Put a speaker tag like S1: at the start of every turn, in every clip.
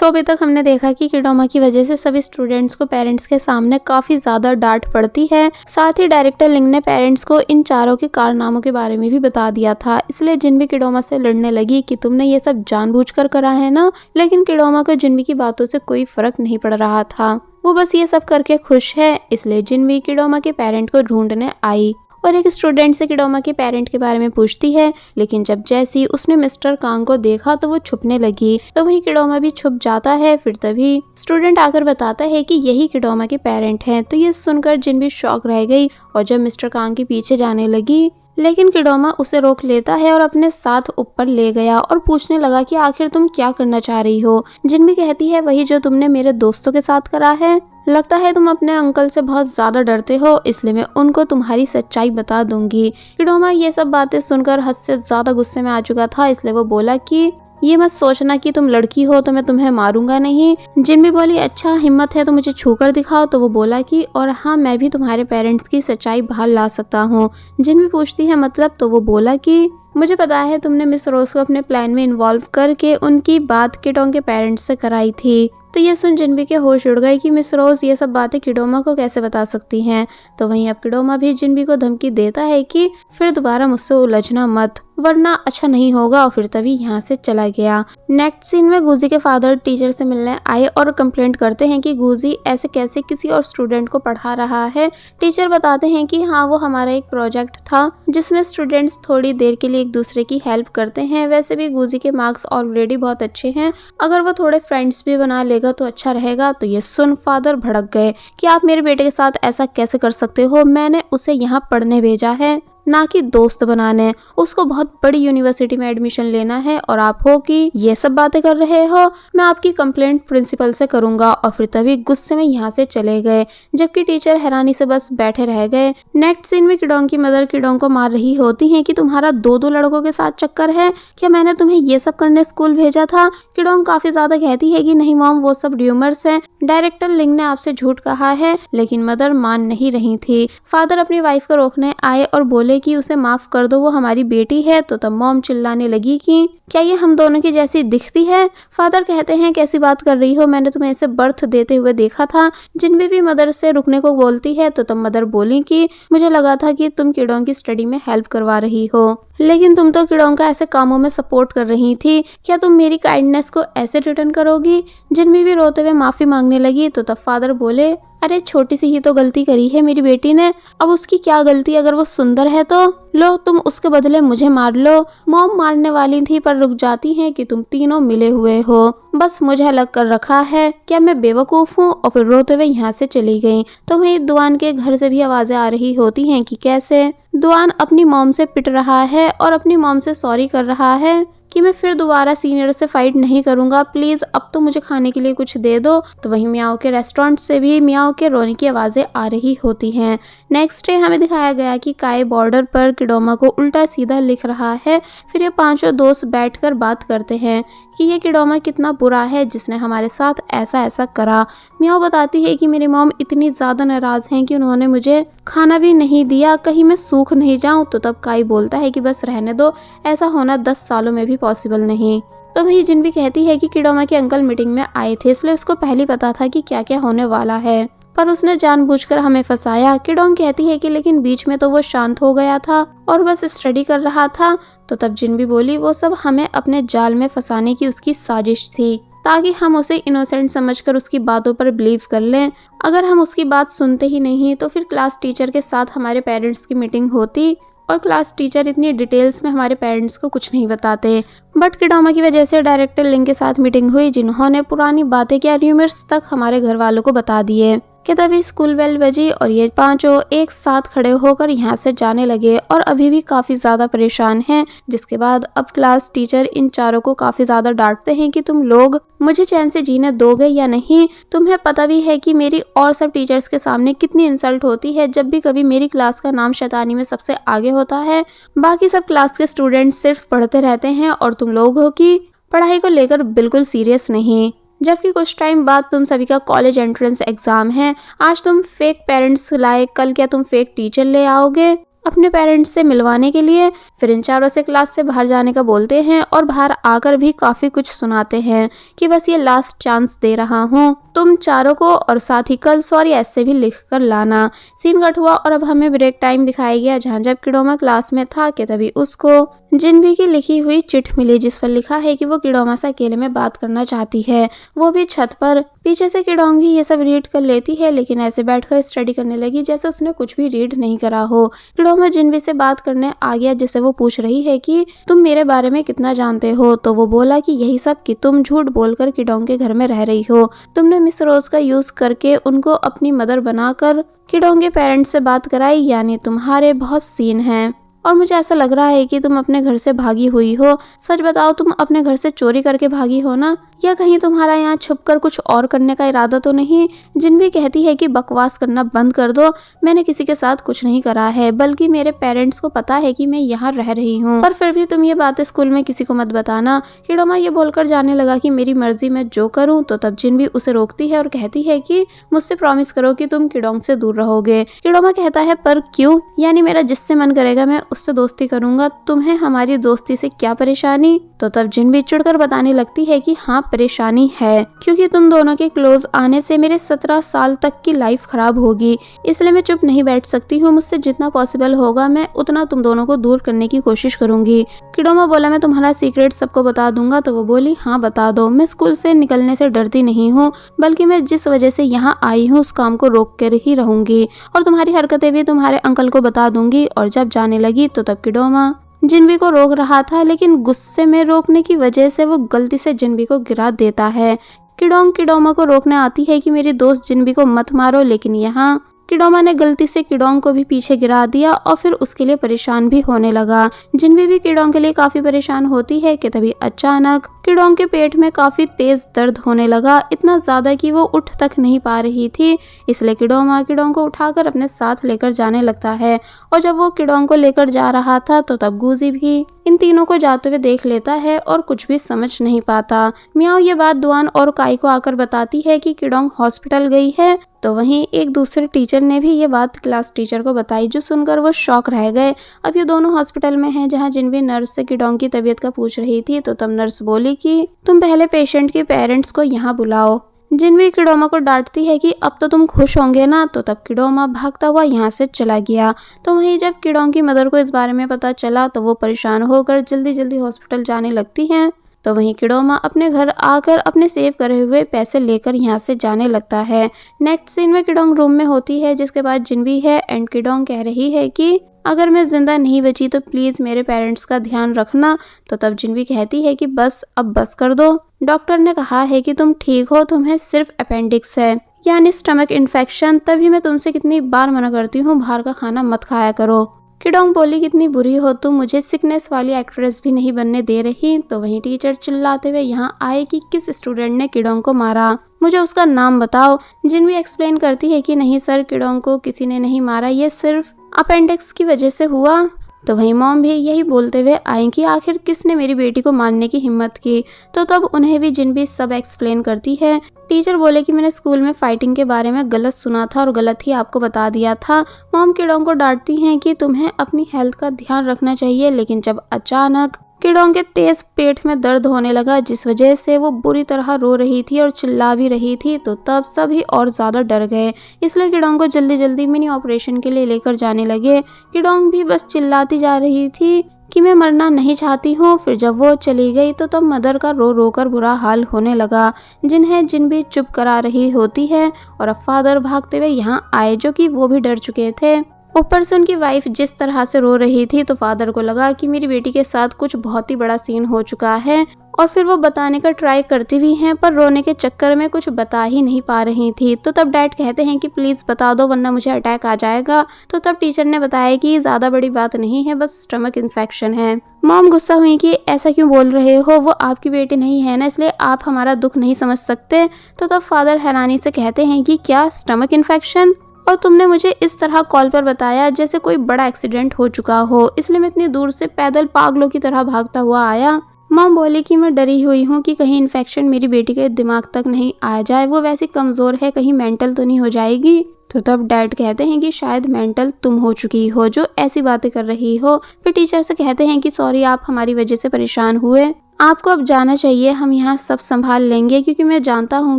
S1: अभी तक हमने देखा कि किडोमा की वजह से सभी स्टूडेंट्स को पेरेंट्स के सामने काफी ज्यादा डांट पड़ती है। साथ ही डायरेक्टर लिंग ने पेरेंट्स को इन चारों के कारनामों के बारे में भी बता दिया था। इसलिए जिन्वी किडोमा से लड़ने लगी कि तुमने ये सब जानबूझकर करा है ना। लेकिन किडोमा को जिन्वी की बातों से कोई फर्क नहीं पड़ रहा था, वो बस ये सब करके खुश है। इसलिए जिन्वी किडोमा के पेरेंट को ढूंढने आई और एक स्टूडेंट से किडोमा के पेरेंट के बारे में पूछती है। लेकिन जब जैसी उसने मिस्टर कांग को देखा तो वो छुपने लगी, तो वहीं किडोमा भी छुप जाता है। फिर तभी स्टूडेंट आकर बताता है कि यही किडोमा के पेरेंट हैं। तो ये सुनकर जिन्वी शॉक रह गई और जब मिस्टर कांग के पीछे जाने लगी, लेकिन किडोमा उसे रोक लेता है और अपने साथ ऊपर ले गया और पूछने लगा कि आखिर तुम क्या करना चाह रही हो। जिन्वी कहती है वही जो तुमने मेरे दोस्तों के साथ करा है। लगता है तुम अपने अंकल से बहुत ज्यादा डरते हो, इसलिए मैं उनको तुम्हारी सच्चाई बता दूंगी। किडोमा ये सब बातें सुनकर हद से ज्यादा गुस्से में आ चुका था, इसलिए वो बोला कि ये मत सोचना कि तुम लड़की हो तो मैं तुम्हें मारूंगा नहीं। जिन्वी बोली अच्छा हिम्मत है तो मुझे छूकर दिखाओ। तो वो बोला कि और हाँ मैं भी तुम्हारे पेरेंट्स की सच्चाई बाहर ला सकता हूँ। जिन्वी पूछती है मतलब। तो वो बोला कि मुझे पता है तुमने मिस रोज को अपने प्लान में इन्वॉल्व करके उनकी बात किडोंग के पेरेंट्स से कराई थी। तो ये सुन जिन्वी के होश उड़ गए कि मिस रोज ये सब बातें किडोमा को कैसे बता सकती हैं। तो वहीं अब किडोमा भी जिन्वी को धमकी देता है कि फिर दोबारा मुझसे उलझना मत, वरना अच्छा नहीं होगा। और फिर तभी यहाँ से चला गया। नेक्स्ट सीन में गुजी के फादर टीचर से मिलने आए और कंप्लेंट करते हैं कि गुजी ऐसे कैसे किसी और स्टूडेंट को पढ़ा रहा है। टीचर बताते हैं कि हाँ वो हमारा एक प्रोजेक्ट था जिसमें स्टूडेंट्स थोड़ी देर के लिए एक दूसरे की हेल्प करते हैं। वैसे भी गुजी के मार्क्स ऑलरेडी बहुत अच्छे हैं, अगर वो थोड़े फ्रेंड्स भी बना लेगा तो अच्छा रहेगा। तो ये सुन फादर भड़क गए कि आप मेरे बेटे के साथ ऐसा कैसे कर सकते हो, मैंने उसे यहाँ पढ़ने भेजा है ना कि दोस्त बनाने। उसको बहुत बड़ी यूनिवर्सिटी में एडमिशन लेना है और आप हो कि ये सब बातें कर रहे हो। मैं आपकी कंप्लेंट प्रिंसिपल से करूंगा। और फिर तभी गुस्से में यहाँ से चले गए, जबकि टीचर हैरानी से बस बैठे रह गए। नेक्स्ट सीन में किडोंग की मदर किडोंग को मार रही होती है कि तुम्हारा दो लड़कों के साथ चक्कर है क्या, मैंने तुम्हें ये सब करने स्कूल भेजा था। किडोंग काफी ज्यादा कहती है कि नहीं मॉम वो सब र्यूमर्स है, डायरेक्टर लिंग ने आपसे झूठ कहा है। लेकिन मदर मान नहीं रही थी। फादर अपनी वाइफ को रोकने आए और बोले कि उसे माफ कर दो, वो हमारी बेटी है। तो तब मॉम चिल्लाने लगी कि क्या ये हम दोनों की जैसी दिखती है। फादर कहते हैं कैसी बात कर रही हो, मैंने तुम्हें ऐसे बर्थ देते हुए देखा था। जिन्वी भी मदर से रुकने को बोलती है। तो तब मदर बोली कि मुझे लगा था कि तुम किडोंग की स्टडी में हेल्प करवा रही हो, लेकिन तुम तो किडोंग का ऐसे कामों में सपोर्ट कर रही थी। क्या तुम मेरी काइंडनेस को ऐसे रिटर्न करोगी। जिन्वी भी रोते हुए माफी मांगने लगी। तो तब फादर बोले अरे छोटी सी ही तो गलती करी है मेरी बेटी ने, अब उसकी क्या गलती, अगर वो सुंदर है तो लो तुम उसके बदले मुझे मार लो। मॉम मारने वाली थी पर रुक जाती हैं कि तुम तीनों मिले हुए हो, बस मुझे अलग कर रखा है, क्या मैं बेवकूफ हूँ। और फिर रोते हुए यहाँ से चली गई। तो वहीं दुआन के घर से भी आवाजें आ रही होती हैं कि कैसे दुआन अपनी मॉम से पिट रहा है और अपनी मॉम से सॉरी कर रहा है कि मैं फिर दोबारा सीनियर से फाइट नहीं करूंगा, प्लीज अब तो मुझे खाने के लिए कुछ दे दो। तो वहीं मियाओ के रेस्टोरेंट से भी मियाओ के रोने की आवाजें आ रही होती हैं। नेक्स्ट डे हमें दिखाया गया कि काई बॉर्डर पर किडोमा को उल्टा सीधा लिख रहा है। फिर ये पांचों दोस्त बैठकर बात करते हैं कि ये किडोमा कितना बुरा है जिसने हमारे साथ ऐसा करा। मियाओ बताती है कि मेरी मॉम इतनी ज्यादा नाराज हैं कि उन्होंने मुझे खाना भी नहीं दिया, कहीं मैं सूख नहीं जाऊं। तो तब काई बोलता है कि बस रहने दो, ऐसा होना 10 सालों में भी पॉसिबल नहीं। तो वही जिन्वी कहती है कि किडोमा के अंकल मीटिंग में आए थे, इसलिए उसको पहले पता था कि क्या क्या होने वाला है, पर उसने जानबूझकर हमें फंसाया। किडोंग कहती है कि लेकिन बीच में तो वो शांत हो गया था और बस स्टडी कर रहा था। तो तब जिन्वी बोली वो सब हमें अपने जाल में फंसाने की उसकी साजिश थी, ताकि हम उसे इनोसेंट समझकर उसकी बातों पर बिलीव कर लें। अगर हम उसकी बात सुनते ही नहीं तो फिर क्लास टीचर के साथ हमारे पेरेंट्स की मीटिंग होती और क्लास टीचर इतनी डिटेल्स में हमारे पेरेंट्स को कुछ नहीं बताते। बट किडोमा की वजह से डायरेक्टर लिंग के साथ मीटिंग हुई, जिन्होंने पुरानी बातें क्या र्यूमर्स तक हमारे घर वालों को बता दिए। कि तभी स्कूल बेल बजी और ये पांचों एक साथ खड़े होकर यहाँ से जाने लगे और अभी भी काफी ज्यादा परेशान हैं। जिसके बाद अब क्लास टीचर इन चारों को काफी ज्यादा डांटते हैं कि तुम लोग मुझे चैन से जीने दोगे या नहीं। तुम्हें पता भी है कि मेरी और सब टीचर्स के सामने कितनी इंसल्ट होती है जब भी कभी मेरी क्लास का नाम शैतानी में सबसे आगे होता है। बाकी सब क्लास के स्टूडेंट्स सिर्फ पढ़ते रहते हैं और तुम लोग हो कि पढ़ाई को लेकर बिल्कुल सीरियस नहीं। जबकि कुछ टाइम बाद तुम सभी का कॉलेज एंट्रेंस एग्जाम है। आज तुम फेक पेरेंट्स लाए, कल क्या तुम फेक टीचर ले आओगे। अपने पेरेंट्स से मिलवाने के लिए। फिर इन चारों से क्लास से बाहर जाने का बोलते हैं और बाहर आकर भी काफी कुछ सुनाते हैं कि बस ये लास्ट चांस दे रहा हूँ तुम चारों को, और साथ ही कल सॉरी ऐसे भी लिख कर लाना। सीन कट हुआ और अब हमें ब्रेक टाइम दिखाया गया, जहाँ जब किडोमा क्लास में था कि तभी उसको जिन्वी की लिखी हुई चिट मिली, जिस पर लिखा है कि वो किडोमा से अकेले में बात करना चाहती है, वो भी छत पर। पीछे से किडोंग भी ये सब रीड कर लेती है, लेकिन ऐसे बैठकर स्टडी करने लगी जैसे उसने कुछ भी रीड नहीं करा हो। किडोमा जिन्वी से बात करने आ गया, जिसे वो पूछ रही है कि तुम मेरे बारे में कितना जानते हो, तो वो बोला कि यही सब कि तुम झूठ बोलकर किडोंग के घर में रह रही हो, तुमने मिस रोज का यूज करके उनको अपनी मदर बनाकर किडोंग के पेरेंट्स से बात कराई, यानी तुम्हारे बहुत सीन हैं और मुझे ऐसा लग रहा है कि तुम अपने घर से भागी हुई हो। सच बताओ, तुम अपने घर से चोरी करके भागी हो ना, या कहीं तुम्हारा यहाँ छुपकर कुछ और करने का इरादा तो नहीं। जिन्वी कहती है कि बकवास करना बंद कर दो, मैंने किसी के साथ कुछ नहीं करा है, बल्कि मेरे पेरेंट्स को पता है कि मैं यहाँ रह रही हूँ, पर फिर भी तुम ये बातें स्कूल में किसी को मत बताना। किडोमा ये बोलकर जाने लगा कि मेरी मर्जी मैं जो करूँ, तो तब जिन्वी उसे रोकती है और कहती है कि मुझसे प्रॉमिस करो कि तुम किडोंग से दूर रहोगे। किडोमा कहता है पर क्यों, यानी मेरा जिससे मन करेगा मैं उससे दोस्ती करूंगा, तुम्हें हमारी दोस्ती से क्या परेशानी। तो तब जिन्वी चिढ़कर बताने लगती है कि हाँ परेशानी है, क्योंकि तुम दोनों के क्लोज आने से मेरे 17 साल तक की लाइफ खराब होगी, इसलिए मैं चुप नहीं बैठ सकती हूँ, मुझसे जितना पॉसिबल होगा मैं उतना तुम दोनों को दूर करने की कोशिश करूंगी। किडोमा बोला मैं तुम्हारा सीक्रेट सबको बता दूंगा, तो वो बोली हाँ बता दो, मैं स्कूल से निकलने से डरती नहीं हूँ, बल्कि मैं जिस वजह से यहाँ आई हूँ उस काम को रोक कर ही रहूंगी, और तुम्हारी हरकतें भी तुम्हारे अंकल को बता दूंगी। और जब जाने लगी तो तब किडोमा जिन्वी को रोक रहा था, लेकिन गुस्से में रोकने की वजह से वो गलती से जिन्वी को गिरा देता है। किडोंग किडोमा को रोकने आती है कि मेरी दोस्त जिन्वी को मत मारो, लेकिन यहाँ किडोमा ने गलती से किडोंग को भी पीछे गिरा दिया और फिर उसके लिए परेशान भी होने लगा। जिन्वी भी किडोंग के लिए काफी परेशान होती है कि तभी अचानक किडोंग के पेट में काफी तेज दर्द होने लगा, इतना ज्यादा कि वो उठ तक नहीं पा रही थी, इसलिए किडोमा किडोंग को उठाकर अपने साथ लेकर जाने लगता है। और जब वो किडोंग को लेकर जा रहा था तो तब गुजी भी इन तीनों को जाते हुए देख लेता है और कुछ भी समझ नहीं पाता। मियाओ ये बात दुआन और काई को आकर बताती है कि किडोंग हॉस्पिटल गई है, तो वहीं एक दूसरे टीचर ने भी ये बात क्लास टीचर को बताई, जो सुनकर वो शॉक रह गए। अब ये दोनों हॉस्पिटल में हैं, जहां जिन्वी नर्स से किडोंग की तबीयत का पूछ रही थी, तो तब नर्स बोली कि तुम पहले पेशेंट के पेरेंट्स को यहाँ बुलाओ। जिन्वी किडोमा को डांटती है कि अब तो तुम खुश होंगे ना, तो तब किडोमा भागता हुआ यहाँ से चला गया। तो वहीं जब किडोंग की मदर को इस बारे में पता चला तो वो परेशान होकर जल्दी जल्दी हॉस्पिटल जाने लगती हैं। तो वहीं किडोमा अपने घर आकर अपने सेव करे हुए पैसे लेकर यहाँ से जाने लगता है। नेक्स्ट सीन में किडोंग रूम में होती है, जिसके बाद जिन्वी है एंड किडोंग कह रही है कि अगर मैं जिंदा नहीं बची तो प्लीज मेरे पेरेंट्स का ध्यान रखना। तो तब जिन्वी कहती है कि बस अब बस कर दो, डॉक्टर ने कहा है कि तुम ठीक हो, तुम्हें सिर्फ अपेंडिक्स है यानी स्टमक इन्फेक्शन, तभी मैं तुमसे कितनी बार मना करती हूँ बाहर का खाना मत खाया करो। किडोंग बोली कितनी बुरी हो तुम, मुझे सिकनेस वाली एक्ट्रेस भी नहीं बनने दे रही। तो वहीं टीचर चिल्लाते हुए यहाँ आए कि किस स्टूडेंट ने किडोंग को मारा, मुझे उसका नाम बताओ। जिन्वी एक्सप्लेन करती है कि नहीं सर, किडोंग को किसी ने नहीं मारा, ये सिर्फ अपेंडिक्स की वजह से हुआ। तो वहीं मॉम भी यही बोलते हुए आई कि आखिर किसने मेरी बेटी को मारने की हिम्मत की। तो तब उन्हें भी जिन्वी सब एक्सप्लेन करती है। टीचर बोले कि मैंने स्कूल में फाइटिंग के बारे में गलत सुना था और गलत ही आपको बता दिया था। मॉम किडोंग को डांटती हैं कि तुम्हें अपनी हेल्थ का ध्यान रखना चाहिए, लेकिन जब अचानक किडोंग के तेज पेट में दर्द होने लगा, जिस वजह से वो बुरी तरह रो रही थी और चिल्ला भी रही थी, तो तब सभी और ज्यादा डर गए, इसलिए किडोंग को जल्दी जल्दी मिनी ऑपरेशन के लिए लेकर जाने लगे। किडोंग भी बस चिल्लाती जा रही थी कि मैं मरना नहीं चाहती हूँ। फिर जब वो चली गई तो तब मदर का रो रो कर बुरा हाल होने लगा, जिन्हें जिन्वी चुप करा रही होती है। और अब फादर भागते हुए यहाँ आए, जो कि वो भी डर चुके थे। ऊपर से उनकी वाइफ जिस तरह से रो रही थी, तो फादर को लगा कि मेरी बेटी के साथ कुछ बहुत ही बड़ा सीन हो चुका है, और फिर वो बताने का ट्राई करती भी हैं, पर रोने के चक्कर में कुछ बता ही नहीं पा रही थी। तो तब डैड कहते हैं कि प्लीज बता दो वरना मुझे अटैक आ जाएगा। तो तब टीचर ने बताया कि ज्यादा बड़ी बात नहीं है, बस स्टमक इन्फेक्शन है। मॉम गुस्सा हुई कि ऐसा क्यों बोल रहे हो, वो आपकी बेटी नहीं है ना, इसलिए आप हमारा दुख नहीं समझ सकते। तो तब फादर हैरानी से कहते हैं कि क्या स्टमक इन्फेक्शन, और तुमने मुझे इस तरह कॉल पर बताया जैसे कोई बड़ा एक्सीडेंट हो चुका हो, इसलिए मैं इतनी दूर से पैदल पागलों की तरह भागता हुआ आया। मॉम बोली कि मैं डरी हुई हूँ कि कहीं इन्फेक्शन मेरी बेटी के दिमाग तक नहीं आ जाए, वो वैसे कमजोर है, कहीं मेंटल तो नहीं हो जाएगी। तो तब डैड कहते हैं कि शायद मेंटल तुम हो चुकी हो जो ऐसी बातें कर रही हो। फिर टीचर से कहते हैं कि सॉरी, आप हमारी वजह से परेशान हुए, आपको अब जाना चाहिए, हम यहाँ सब संभाल लेंगे क्योंकि मैं जानता हूँ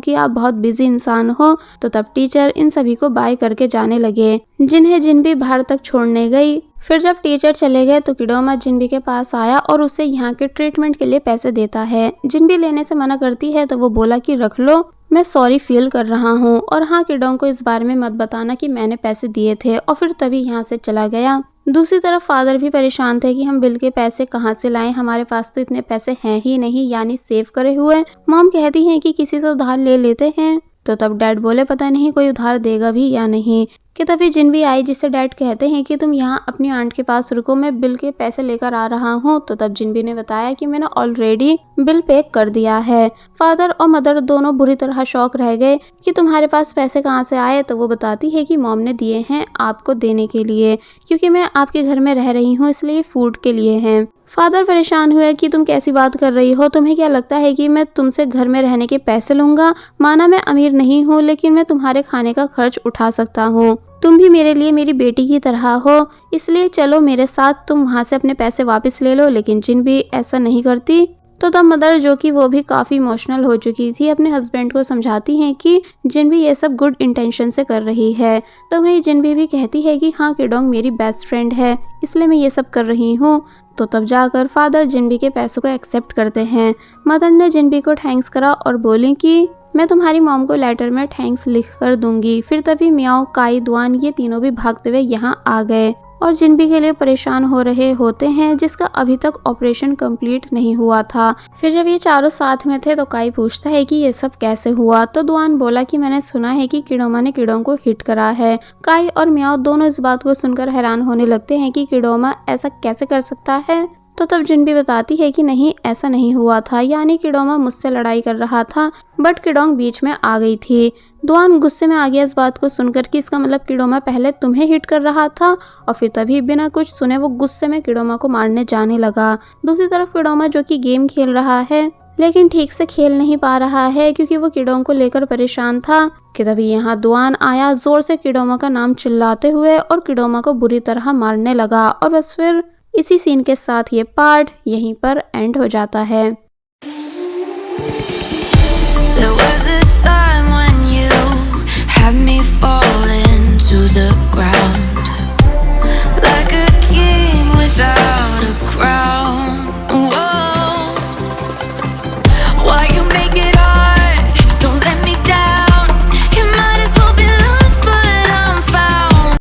S1: कि आप बहुत बिजी इंसान हो। तो तब टीचर इन सभी को बाय करके जाने लगे, जिन्हें जिनबी बाहर तक छोड़ने गई। फिर जब टीचर चले गए तो किडोमा जिनबी के पास आया और उसे यहाँ के ट्रीटमेंट के लिए पैसे देता है। जिनबी लेने से मना करती है तो वो बोला कि रख लो, मैं सॉरी फील कर रहा हूँ, और हाँ किडोंग को इस बारे में मत बताना कि मैंने पैसे दिए थे, और फिर तभी यहाँ से चला गया। दूसरी तरफ फादर भी परेशान थे कि हम बिल के पैसे कहाँ से लाएं, हमारे पास तो इतने पैसे हैं ही नहीं, यानी सेव करे हुए। मॉम कहती हैं कि किसी से उधार ले लेते हैं। तो तब डैड बोले पता नहीं कोई उधार देगा भी या नहीं। कि तभी जिनबी आई, जिससे डैड कहते हैं कि तुम यहाँ अपनी आंट के पास रुको, मैं बिल के पैसे लेकर आ रहा हूँ। तो तब जिनबी ने बताया कि मैंने ऑलरेडी बिल पे कर दिया है। फादर और मदर दोनों बुरी तरह शॉक रह गए कि तुम्हारे पास पैसे कहाँ से आए। तो वो बताती है कि मॉम ने दिए हैं आपको देने के लिए, क्योंकि मैं आपके घर में रह रही हूँ, इसलिए फूड के लिए हैं। फादर परेशान हुए कि तुम कैसी बात कर रही हो, तुम्हें क्या लगता है कि मैं तुमसे घर में रहने के पैसे लूंगा? माना मैं अमीर नहीं हूँ, लेकिन मैं तुम्हारे खाने का खर्च उठा सकता हूँ। तुम भी मेरे लिए मेरी बेटी की तरह हो, इसलिए चलो मेरे साथ, तुम वहाँ से अपने पैसे वापस ले लो। लेकिन जिनबी ऐसा नहीं करती। तो तब मदर, जो कि वो भी काफ़ी इमोशनल हो चुकी थी, अपने हस्बैंड को समझाती हैं कि जिनबी ये सब गुड इंटेंशन से कर रही है। तो वहीं जिनबी भी कहती है कि हाँ किडोंग मेरी बेस्ट फ्रेंड है, इसलिए मैं ये सब कर रही हूँ। तो तब जाकर फादर जिनबी के पैसों को एक्सेप्ट करते हैं। मदर ने जिनबी को थैंक्स करा और बोली कि मैं तुम्हारी मॉम को लेटर में थैंक्स लिख कर दूंगी। फिर तभी मियाओ, काई, दुआन ये तीनों भी भागते हुए यहाँ आ गए और जिनबी के लिए परेशान हो रहे होते हैं, जिसका अभी तक ऑपरेशन कंप्लीट नहीं हुआ था। फिर जब ये चारों साथ में थे तो काई पूछता है कि ये सब कैसे हुआ। तो दुआन बोला कि मैंने सुना है कि किडोमा ने किडोंग को हिट करा है। काई और मियाओ दोनों इस बात को सुनकर हैरान होने लगते हैं कि किडोमा ऐसा कैसे कर सकता है। तो तब जिनबी बताती है कि नहीं, ऐसा नहीं हुआ था, यानी किडोमा मुझसे लड़ाई कर रहा था, बट किडोंग बीच में आ गई थी। दुआन गुस्से में आ गया इस बात को सुनकर कि इसका मतलब किडोमा पहले तुम्हें हिट कर रहा था, और फिर तभी बिना कुछ सुने वो गुस्से में किडोमा को मारने जाने लगा। दूसरी तरफ किडोमा, जो कि गेम खेल रहा है लेकिन ठीक से खेल नहीं पा रहा है क्योंकि वो किडोंग को लेकर परेशान था, कि तभी यहाँ दुआन आया जोर से किडोमा का नाम चिल्लाते हुए और किडोमा को बुरी तरह मारने लगा। और बस फिर इसी सीन के साथ ये पार्ट यहीं पर एंड हो जाता है।
S2: There was a time when you had me falling to the ground.